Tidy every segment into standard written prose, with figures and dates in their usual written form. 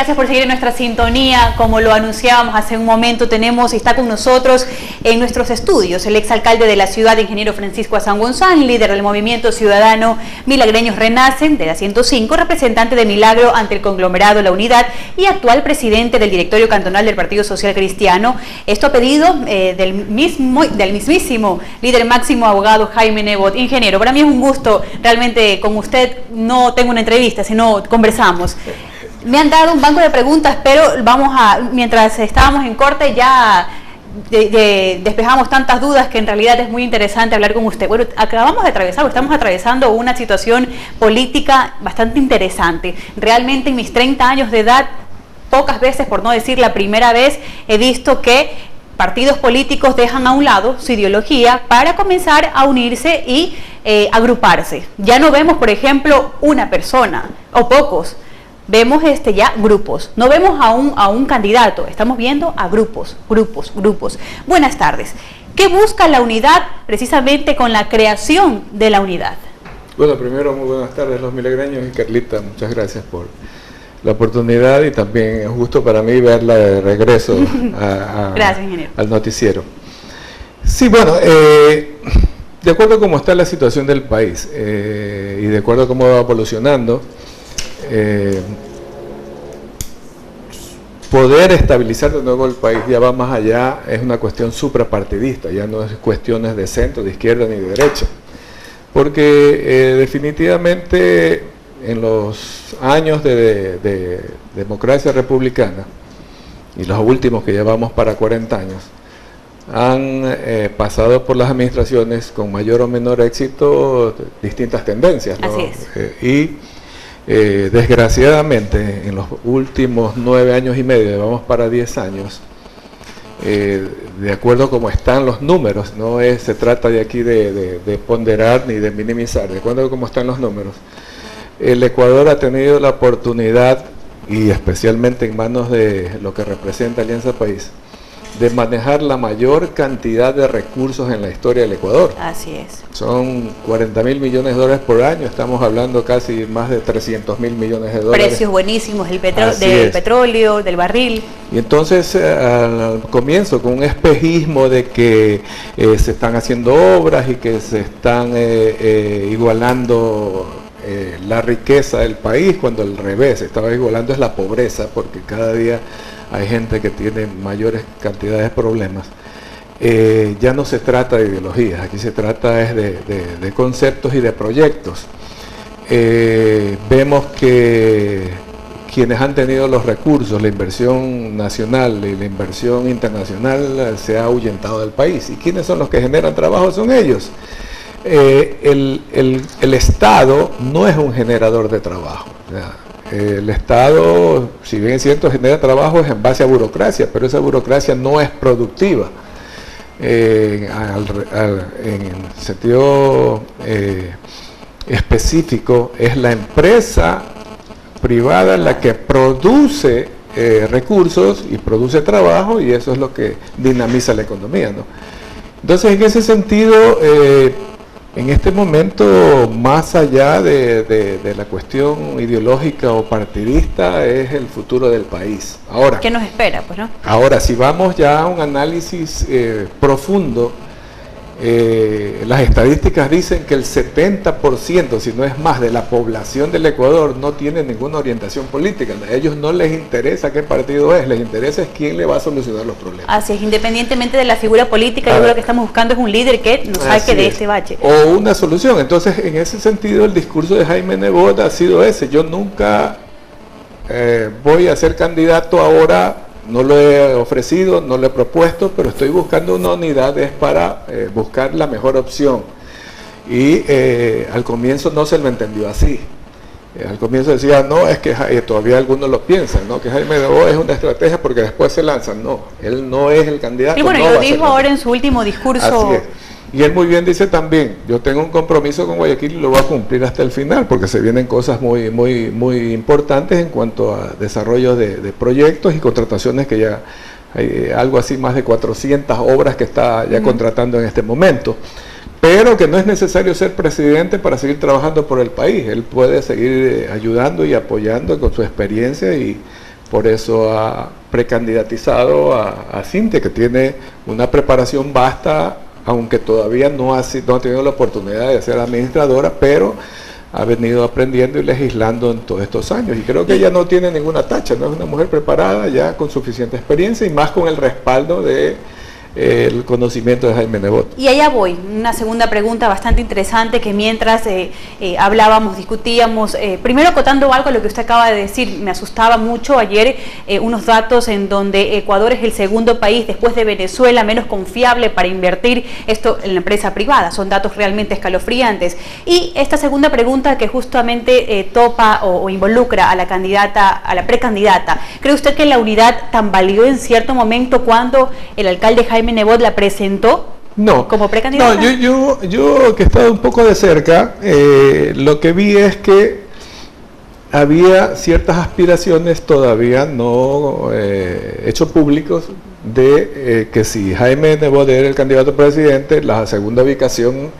gracias por seguir en nuestra sintonía. Como lo anunciábamos hace un momento, está con nosotros en nuestros estudios el exalcalde de la ciudad, ingeniero Francisco Azangonzán, líder del movimiento ciudadano Milagreños Renacen, de la 105, representante de Milagro ante el conglomerado La Unidad y actual presidente del directorio cantonal del Partido Social Cristiano. Esto a pedido del mismísimo líder máximo abogado Jaime Nebot. Ingeniero, para mí es un gusto, realmente con usted no tengo una entrevista, sino conversamos. Me han dado un banco de preguntas, pero mientras estábamos en corte ya despejamos tantas dudas que en realidad es muy interesante hablar con usted. Bueno, estamos atravesando una situación política bastante interesante. Realmente en mis 30 años de edad, pocas veces, por no decir la primera vez, he visto que partidos políticos dejan a un lado su ideología para comenzar a unirse y agruparse. Ya no vemos, por ejemplo, una persona o pocos. Vemos ya grupos, no vemos a un candidato, estamos viendo a grupos. Buenas tardes. ¿Qué busca la unidad precisamente con la creación de la unidad? Bueno, primero muy buenas tardes los milagreños y Carlita, muchas gracias por la oportunidad y también es justo para mí verla de regreso Gracias, ingeniero. Al noticiero. Sí, bueno, de acuerdo a cómo está la situación del país y de acuerdo a cómo va evolucionando, poder estabilizar de nuevo el país ya va más allá, es una cuestión suprapartidista, ya no es cuestiones de centro, de izquierda ni de derecha, porque definitivamente en los años de democracia republicana y los últimos que llevamos para 40 años han pasado por las administraciones con mayor o menor éxito distintas tendencias, ¿no? Así es. Desgraciadamente en los últimos 9 años y medio, vamos para 10 años, de acuerdo a cómo están los números, no se trata de aquí de ponderar ni de minimizar, de acuerdo a cómo están los números, el Ecuador ha tenido la oportunidad, y especialmente en manos de lo que representa Alianza País, de manejar la mayor cantidad de recursos en la historia del Ecuador. Así es. Son 40.000 millones de dólares por año, estamos hablando casi más de 300.000 millones de dólares. Precios buenísimos del petróleo, del barril. Y entonces al comienzo con un espejismo de que se están haciendo obras y que se están igualando la riqueza del país, cuando al revés, se estaba igualando es la pobreza, porque cada día hay gente que tiene mayores cantidades de problemas. Ya no se trata de ideologías, aquí se trata es de conceptos y de proyectos. Vemos que quienes han tenido los recursos, la inversión nacional y la inversión internacional se ha ahuyentado del país. ¿Y quiénes son los que generan trabajo? Son ellos. El Estado no es un generador de trabajo. El Estado, si bien es cierto, genera trabajo es en base a burocracia, pero esa burocracia no es productiva. En sentido específico, es la empresa privada la que produce recursos y produce trabajo, y eso es lo que dinamiza la economía, ¿no? Entonces, en ese sentido, en este momento, más allá de la cuestión ideológica o partidista, es el futuro del país. Ahora, ¿qué nos espera, pues, no? Ahora, si vamos ya a un análisis profundo, las estadísticas dicen que el 70%, si no es más, de la población del Ecuador no tiene ninguna orientación política. A ellos no les interesa qué partido es, les interesa es quién le va a solucionar los problemas. Así es, independientemente de la figura política, yo creo que lo que estamos buscando es un líder que nos saque de este bache. O una solución. Entonces, en ese sentido, el discurso de Jaime Nebot ha sido ese. Yo nunca voy a ser candidato ahora. No lo he ofrecido, no lo he propuesto, pero estoy buscando una unidad para buscar la mejor opción. Y al comienzo no se lo entendió así. Al comienzo decía, no, es que todavía algunos lo piensan, ¿no? Que Jaime Nebot es una estrategia porque después se lanzan. No, él no es el candidato. Y bueno, no lo dijo ahora en su último discurso. Así es. Y él muy bien dice también, yo tengo un compromiso con Guayaquil y lo voy a cumplir hasta el final, porque se vienen cosas muy importantes en cuanto a desarrollo de proyectos y contrataciones, que ya hay algo así más de 400 obras que está ya contratando en este momento. Pero que no es necesario ser presidente para seguir trabajando por el país. Él puede seguir ayudando y apoyando con su experiencia y por eso ha precandidatizado a Cintia, que tiene una preparación vasta, aunque todavía no ha tenido la oportunidad de ser administradora, pero ha venido aprendiendo y legislando en todos estos años. Y creo que ella no tiene ninguna tacha, no es una mujer preparada, ya con suficiente experiencia y más con el respaldo de el conocimiento de Jaime Nebot. Y allá voy, una segunda pregunta bastante interesante que mientras hablábamos, discutíamos, primero acotando algo a lo que usted acaba de decir, me asustaba mucho ayer unos datos en donde Ecuador es el segundo país después de Venezuela menos confiable para invertir esto en la empresa privada, son datos realmente escalofriantes. Y esta segunda pregunta que justamente topa o involucra a la candidata, a la precandidata, ¿cree usted que la unidad tambaleó en cierto momento cuando el alcalde Jaime Nebot la presentó? No, como precandidata. No, yo que he estado un poco de cerca, lo que vi es que había ciertas aspiraciones todavía no hechos públicos de que si Jaime Nebot era el candidato a presidente, la segunda ubicación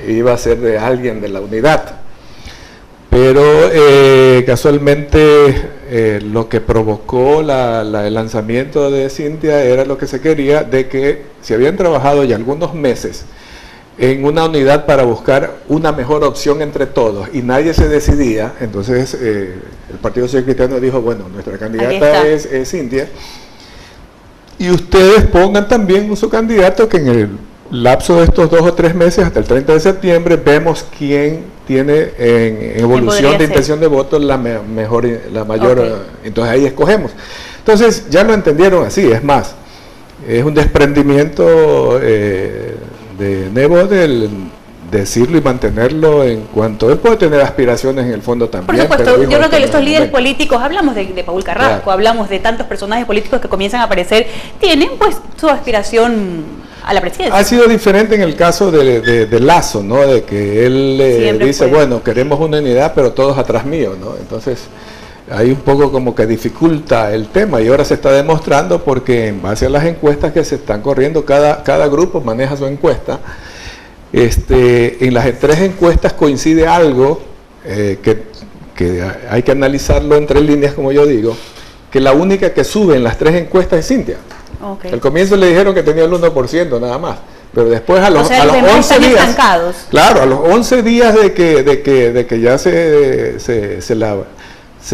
iba a ser de alguien de la unidad. Pero casualmente lo que provocó el lanzamiento de Cintia era lo que se quería, de que se habían trabajado ya algunos meses en una unidad para buscar una mejor opción entre todos y nadie se decidía. Entonces el Partido Social Cristiano dijo, bueno, nuestra candidata es Cintia y ustedes pongan también su candidato, que en el lapso de estos 2 o 3 meses hasta el 30 de septiembre vemos quién tiene en evolución de intención de voto la mayor, okay. Entonces ahí escogemos. Entonces ya lo entendieron así, es más, es un desprendimiento de Nebot el decirlo y mantenerlo en cuanto él puede tener aspiraciones en el fondo también. Por supuesto, yo creo que estos líderes políticos, hablamos de Paul Carrasco, claro, hablamos de tantos personajes políticos que comienzan a aparecer, tienen pues su aspiración a la presidencia. Ha sido diferente en el caso de Lasso, ¿no? De que él dice, bueno, queremos una unidad, pero todos atrás mío, ¿no? Entonces, hay un poco como que dificulta el tema y ahora se está demostrando porque en base a las encuestas que se están corriendo, cada grupo maneja su encuesta. En las 3 encuestas coincide algo que hay que analizarlo en 3 líneas, como yo digo, que la única que sube en las 3 encuestas es Cintia. Okay. Al comienzo le dijeron que tenía el 1% nada más, pero después a los 11 días, estancados. Claro, a los 11 días de que ya se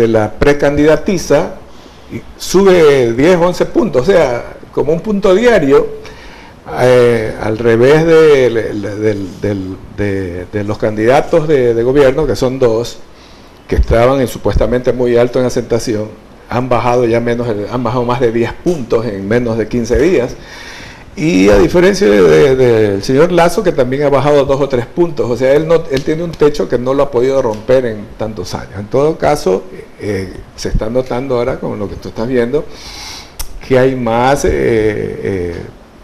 la precandidatiza, sube 10, 11 puntos, o sea, como un punto diario, al revés de los candidatos de gobierno, que son 2, que estaban supuestamente muy alto en aceptación, han bajado más de 10 puntos en menos de 15 días, y a diferencia del señor Lasso, que también ha bajado 2 o 3 puntos, o sea, él tiene un techo que no lo ha podido romper en tantos años. En todo caso, se está notando ahora, con lo que tú estás viendo, que hay más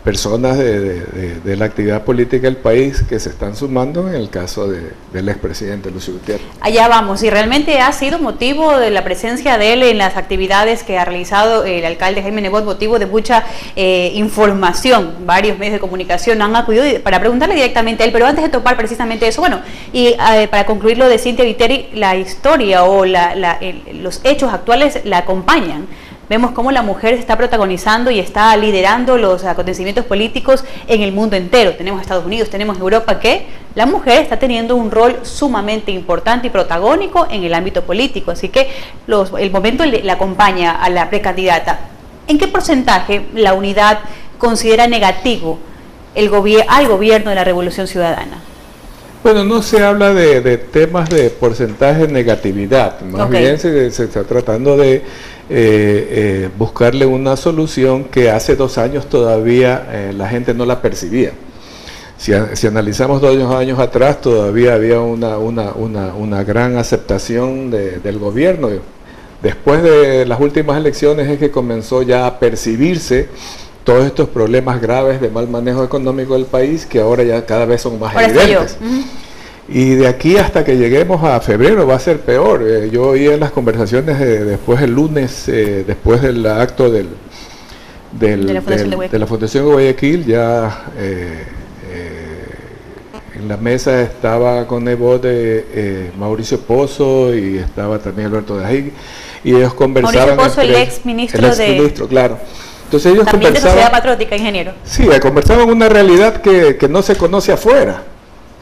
personas de la actividad política del país que se están sumando en el caso del expresidente Lucio Gutiérrez. Allá vamos, y realmente ha sido motivo de la presencia de él en las actividades que ha realizado el alcalde Jaime Nebot, motivo de mucha información. Varios medios de comunicación han acudido para preguntarle directamente a él, pero antes de topar precisamente eso, bueno, y para concluir lo de Cintia Viteri, la historia o los hechos actuales la acompañan. Vemos cómo la mujer está protagonizando y está liderando los acontecimientos políticos en el mundo entero. Tenemos Estados Unidos, tenemos Europa, que la mujer está teniendo un rol sumamente importante y protagónico en el ámbito político. Así que el momento le acompaña a la precandidata. ¿En qué porcentaje la unidad considera negativo al gobierno de la Revolución Ciudadana? Bueno, no se habla de temas de porcentaje de negatividad, más bien se está tratando de buscarle una solución que hace 2 años todavía la gente no la percibía. Si analizamos 2 años atrás, todavía había una gran aceptación del gobierno. Después de las últimas elecciones es que comenzó ya a percibirse todos estos problemas graves de mal manejo económico del país, que ahora ya cada vez son más evidentes. Y de aquí hasta que lleguemos a febrero va a ser peor. Yo oí en las conversaciones después el lunes, después del acto de la Fundación de Guayaquil, ya en la mesa estaba con Nebot Mauricio Pozo y estaba también Alberto de Ají, y ellos conversaban. Mauricio Pozo, el ex ministro claro. Entonces ellos también conversaban, de Sociedad Patriótica, ingeniero. Sí, conversaban una realidad que no se conoce afuera.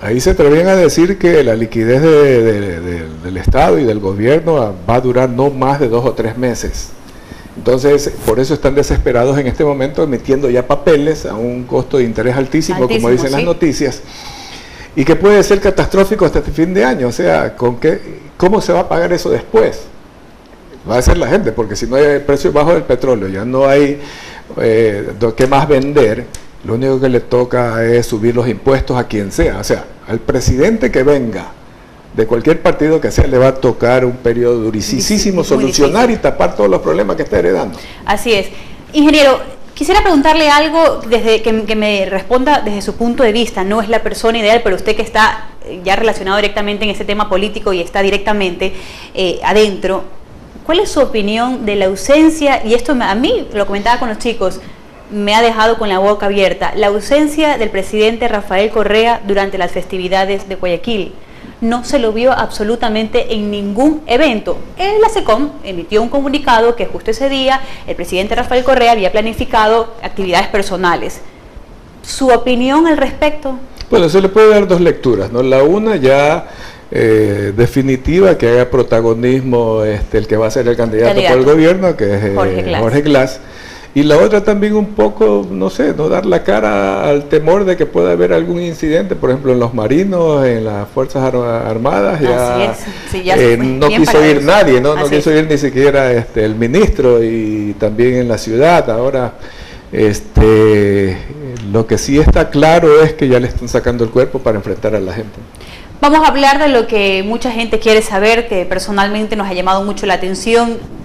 Ahí se atrevían a decir que la liquidez del Estado y del gobierno va a durar no más de 2 o 3 meses. Entonces, por eso están desesperados en este momento emitiendo ya papeles a un costo de interés altísimo, como dicen las noticias, y que puede ser catastrófico hasta el fin de año. O sea, ¿cómo se va a pagar eso después? Va a ser la gente, porque si no hay precio bajo del petróleo, ya no hay qué más vender, lo único que le toca es subir los impuestos a quien sea. O sea, al presidente que venga, de cualquier partido que sea, le va a tocar un periodo durísimo solucionar y tapar todos los problemas que está heredando. Así es. Ingeniero, quisiera preguntarle algo desde que me responda desde su punto de vista. No es la persona ideal, pero usted que está ya relacionado directamente en ese tema político y está directamente adentro, ¿cuál es su opinión de la ausencia? Y esto a mí, lo comentaba con los chicos, me ha dejado con la boca abierta. La ausencia del presidente Rafael Correa durante las festividades de Guayaquil. No se lo vio absolutamente en ningún evento. La SECOM emitió un comunicado que justo ese día el presidente Rafael Correa había planificado actividades personales. ¿Su opinión al respecto? Bueno, se le puede dar 2 lecturas, ¿no? La una ya definitiva, que haga protagonismo el que va a ser el candidato por el gobierno, que es Jorge Glass. Y la otra también un poco, no sé, no dar la cara al temor de que pueda haber algún incidente, por ejemplo en los marinos, en las Fuerzas Armadas, ya, sí, no quiso ir nadie, no quiso ir ni siquiera el ministro, y también en la ciudad. Ahora, lo que sí está claro es que ya le están sacando el cuerpo para enfrentar a la gente. Vamos a hablar de lo que mucha gente quiere saber, que personalmente nos ha llamado mucho la atención.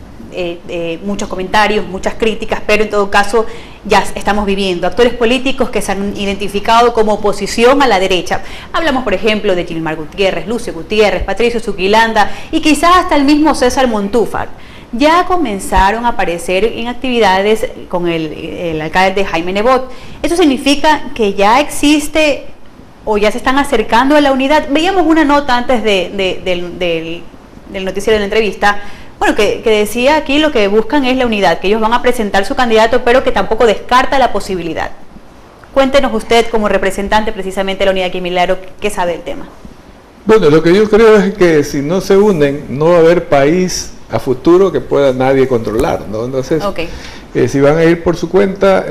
Muchos comentarios, muchas críticas, pero en todo caso ya estamos viviendo actores políticos que se han identificado como oposición a la derecha. Hablamos, por ejemplo, de Gilmar Gutiérrez, Lucio Gutiérrez, Patricio Zuquilanda y quizás hasta el mismo César Montúfar. Ya comenzaron a aparecer en actividades con el alcalde Jaime Nebot. Eso significa que ya existe o ya se están acercando a la unidad. Veíamos una nota antes del noticiero de la entrevista, bueno, que decía aquí lo que buscan es la unidad, que ellos van a presentar su candidato, pero que tampoco descarta la posibilidad. Cuéntenos usted, como representante precisamente de la unidad aquí en Milagro, ¿qué sabe del tema? Bueno, lo que yo creo es que si no se unen, no va a haber país a futuro que pueda nadie controlar, ¿no? Entonces, si van a ir por su cuenta,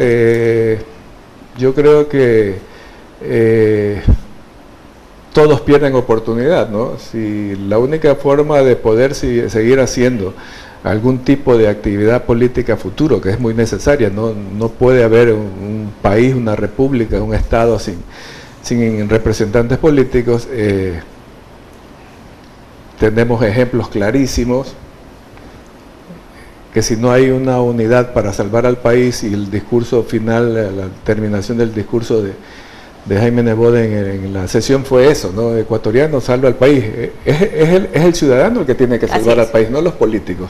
yo creo que todos pierden oportunidad, ¿no? Si la única forma de poder seguir haciendo algún tipo de actividad política futuro, que es muy necesaria, no puede haber un país, una república, un estado sin representantes políticos. Tenemos ejemplos clarísimos que si no hay una unidad para salvar al país, y el discurso final, la terminación del discurso de Jaime Nebot en la sesión fue eso, ¿no? Ecuatoriano salva al país. Es el ciudadano el que tiene que salvar al país, no los políticos.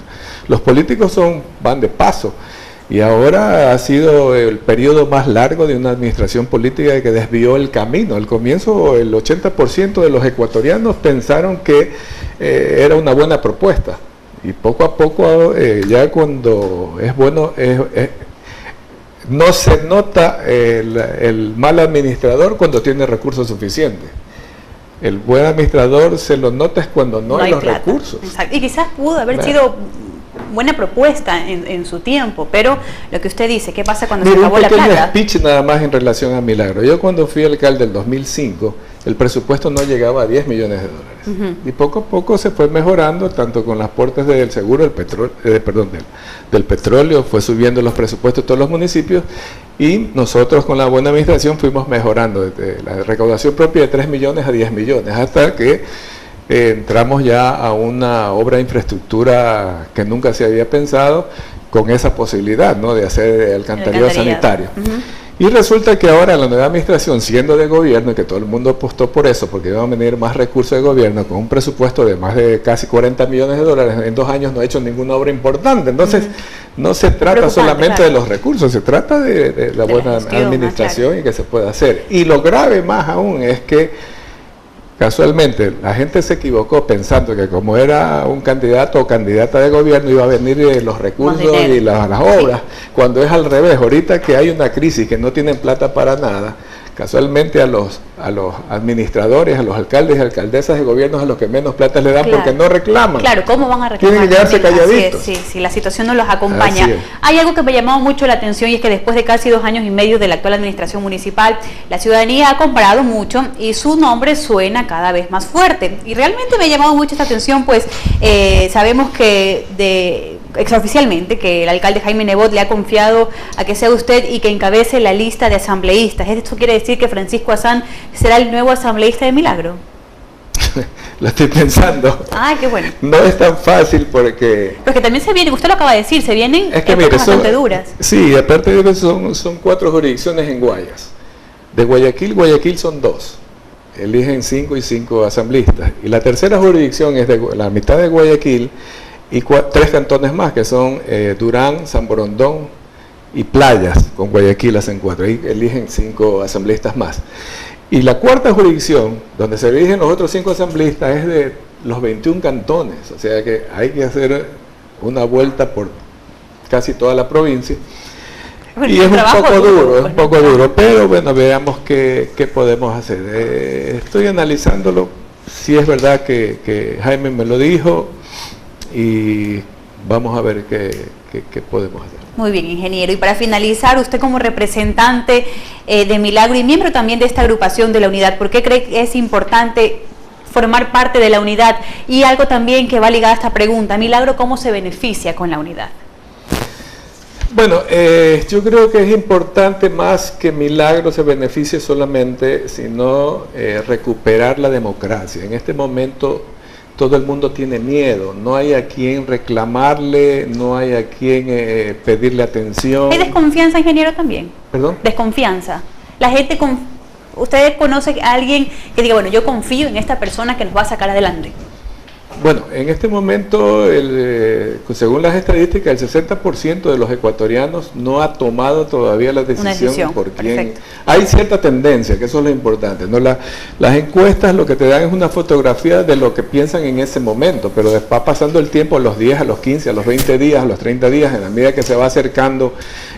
Los políticos van de paso, y ahora ha sido el periodo más largo de una administración política que desvió el camino. Al comienzo el 80% de los ecuatorianos pensaron que era una buena propuesta, y poco a poco ya cuando es bueno no se nota el mal administrador cuando tiene recursos suficientes. El buen administrador se lo nota es cuando no hay los recursos. Exacto. Y quizás pudo haber sido buena propuesta en su tiempo, pero lo que usted dice, ¿qué pasa cuando se acabó la plata? Un pequeño speech nada más en relación a Milagro. Yo cuando fui alcalde del 2005, el presupuesto no llegaba a 10 millones de dólares. Y poco a poco se fue mejorando, tanto con las aportes del seguro del petróleo, fue subiendo los presupuestos de todos los municipios, y nosotros con la buena administración fuimos mejorando desde la recaudación propia de 3 millones a 10 millones, hasta que entramos ya a una obra de infraestructura que nunca se había pensado, con esa posibilidad, ¿no?, de hacer alcantarillado sanitario. Y resulta que ahora la nueva administración, siendo de gobierno, que todo el mundo apostó por eso, porque iban a venir más recursos de gobierno, con un presupuesto de más de casi 40 millones de dólares, en 2 años no ha hecho ninguna obra importante. Entonces, no se trata solamente de los recursos, se trata de la buena administración, y que se pueda hacer. Y lo grave más aún es que Casualmente, la gente se equivocó pensando que como era un candidato o candidata de gobierno iba a venir los recursos y las obras, cuando es al revés. Ahorita que hay una crisis, que no tienen plata para nada, casualmente a los administradores, a los alcaldes y alcaldesas de gobiernos a los que menos plata le dan, porque no reclaman. Claro, ¿cómo van a reclamar? Tienen que quedarse calladitos. Sí, la situación no los acompaña. Hay algo que me ha llamado mucho la atención, y es que después de casi 2 años y medio de la actual administración municipal, la ciudadanía ha comparado mucho y su nombre suena cada vez más fuerte. Y realmente me ha llamado mucho esta atención, pues sabemos que extraoficialmente que el alcalde Jaime Nebot le ha confiado a que sea usted y que encabece la lista de asambleístas. ¿Esto quiere decir que Francisco Azán será el nuevo asambleísta de Milagro? Lo estoy pensando. Ah, qué bueno. No es tan fácil porque... Pero que también se vienen, usted lo acaba de decir, se vienen bastante duras. Sí, aparte de eso son 4 jurisdicciones en Guayas. De Guayaquil son 2. Eligen 5 y 5 asambleístas. Y la tercera jurisdicción es de la mitad de Guayaquil y 3 cantones más, que son Durán, San Borondón y Playas. Con Guayaquil hacen 4. Ahí eligen 5 asambleístas más. Y la cuarta jurisdicción, donde se eligen los otros 5 asambleístas, es de los 21 cantones. O sea que hay que hacer una vuelta por casi toda la provincia. Bueno, y es un poco duro, pero bueno, veamos qué podemos hacer. Estoy analizándolo, si es verdad que Jaime me lo dijo, y vamos a ver qué podemos hacer. Muy bien, ingeniero. Y para finalizar, usted como representante de Milagro y miembro también de esta agrupación de la unidad, ¿por qué cree que es importante formar parte de la unidad? Y algo también que va ligado a esta pregunta, Milagro, ¿cómo se beneficia con la unidad? Bueno, yo creo que es importante más que Milagro se beneficie solamente, sino recuperar la democracia. En este momento todo el mundo tiene miedo, no hay a quien reclamarle, no hay a quien pedirle atención. ¿Hay desconfianza, ingeniero, también? ¿Perdón? Desconfianza. La gente, ¿usted conoce a alguien que diga, bueno, yo confío en esta persona que nos va a sacar adelante? Bueno, en este momento, según las estadísticas, el 60% de los ecuatorianos no ha tomado todavía la decisión por quién. Perfecto. Hay cierta tendencia, que eso es lo importante, ¿no? Las encuestas lo que te dan es una fotografía de lo que piensan en ese momento, pero va pasando el tiempo, a los 10, a los 15, a los 20 días, a los 30 días, en la medida que se va acercando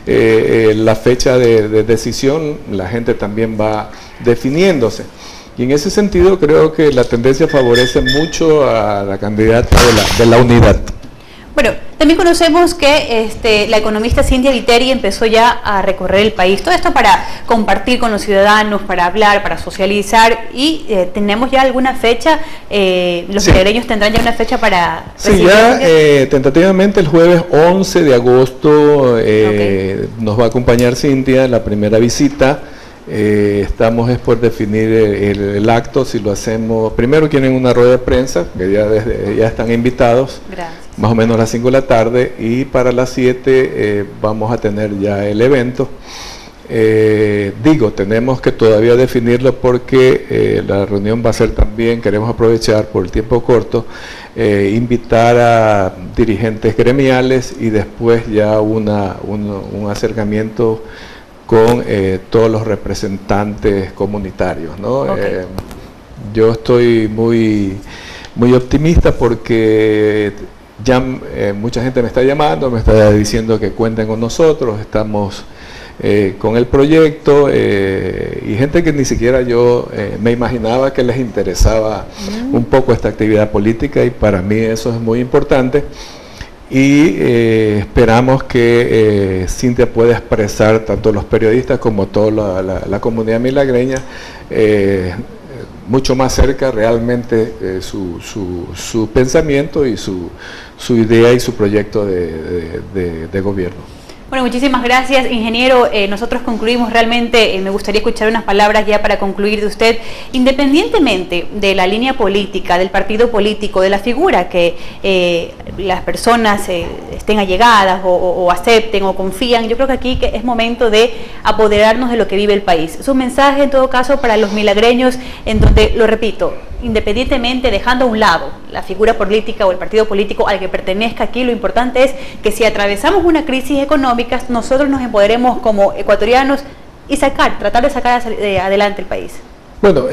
la fecha de decisión, la gente también va definiéndose. Y en ese sentido creo que la tendencia favorece mucho a la candidata de la unidad. Bueno, también conocemos que la economista Cintia Viteri empezó ya a recorrer el país. Todo esto para compartir con los ciudadanos, para hablar, para socializar. Y tenemos ya alguna fecha, los milagreños tendrán ya una fecha para... Sí, ya tentativamente el jueves 11 de agosto nos va a acompañar Cintia en la primera visita. Estamos por definir el acto, si lo hacemos, primero quieren una rueda de prensa, que ya están invitados. Gracias. Más o menos a las 5 de la tarde, y para las 7 vamos a tener ya el evento. Tenemos que todavía definirlo porque la reunión va a ser también, queremos aprovechar por el tiempo corto, invitar a dirigentes gremiales y después ya un acercamiento con todos los representantes comunitarios, ¿no? Okay. Yo estoy muy optimista porque ya mucha gente me está llamando, me está diciendo que cuenten con nosotros, estamos con el proyecto, y gente que ni siquiera yo me imaginaba que les interesaba un poco esta actividad política, y para mí eso es muy importante. Y esperamos que Cintia pueda expresar, tanto los periodistas como toda la comunidad milagreña, mucho más cerca realmente su pensamiento y su idea y su proyecto de gobierno. Bueno, muchísimas gracias, ingeniero. Nosotros concluimos realmente, me gustaría escuchar unas palabras ya para concluir de usted. Independientemente de la línea política, del partido político, de la figura que las personas estén allegadas o acepten o confían, yo creo que aquí es momento de apoderarnos de lo que vive el país. Su mensaje, en todo caso, para los milagreños, en donde, lo repito, independientemente, dejando a un lado la figura política o el partido político al que pertenezca aquí, lo importante es que si atravesamos una crisis económica, nosotros nos empoderemos como ecuatorianos y tratar de sacar adelante el país. Bueno,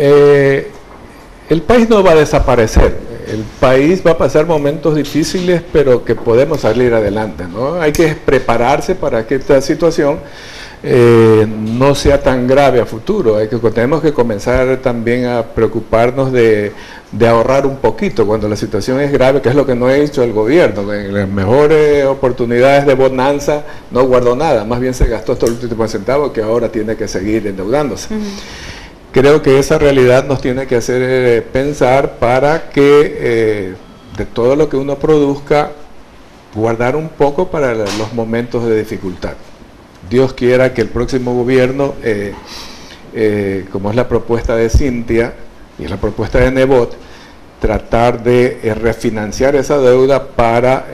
El país no va a desaparecer, el país va a pasar momentos difíciles, pero que podemos salir adelante, ¿no? Hay que prepararse para que esta situación no sea tan grave a futuro. Tenemos que comenzar también a preocuparnos de ahorrar un poquito cuando la situación es grave, que es lo que no ha hecho el gobierno. En las mejores oportunidades de bonanza no guardó nada, más bien se gastó hasta el último centavo, que ahora tiene que seguir endeudándose. Creo que esa realidad nos tiene que hacer pensar para que de todo lo que uno produzca, guardar un poco para los momentos de dificultad. Dios quiera que el próximo gobierno, como es la propuesta de Cintia y es la propuesta de Nebot, tratar de refinanciar esa deuda para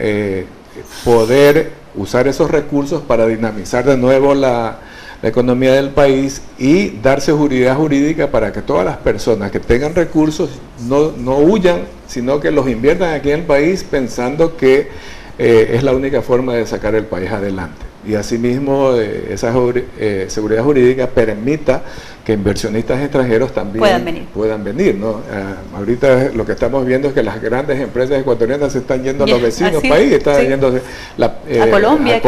poder usar esos recursos para dinamizar de nuevo la economía del país y dar seguridad jurídica para que todas las personas que tengan recursos no huyan, sino que los inviertan aquí en el país pensando que es la única forma de sacar el país adelante. Y asimismo esa seguridad jurídica permita que inversionistas extranjeros también puedan venir, ¿no? Ahorita lo que estamos viendo es que las grandes empresas ecuatorianas se están yendo a los vecinos países, están yéndose a Colombia,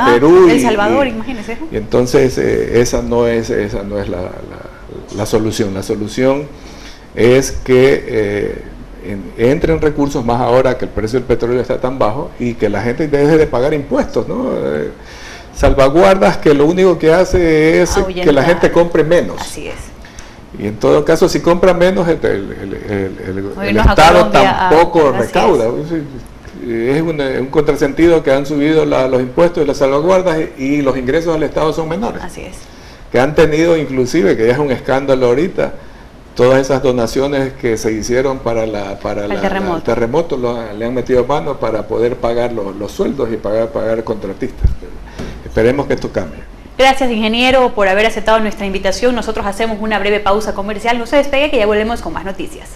a Perú, El Salvador, imagínense. Y entonces esa no es la solución. La solución es que entren recursos, más ahora que el precio del petróleo está tan bajo, y que la gente deje de pagar impuestos, ¿no? Salvaguardas que lo único que hace es que la gente compre menos. Así es. Y en todo caso, si compra menos, el Estado tampoco recauda. Es un contrasentido que han subido los impuestos y las salvaguardas y los ingresos del Estado son menores. Así es. Que han tenido inclusive, que ya es un escándalo ahorita, todas esas donaciones que se hicieron para el terremoto le han metido mano para poder pagar los sueldos y pagar contratistas. Esperemos que esto cambie. Gracias, ingeniero, por haber aceptado nuestra invitación. Nosotros hacemos una breve pausa comercial. No se despegue, que ya volvemos con más noticias.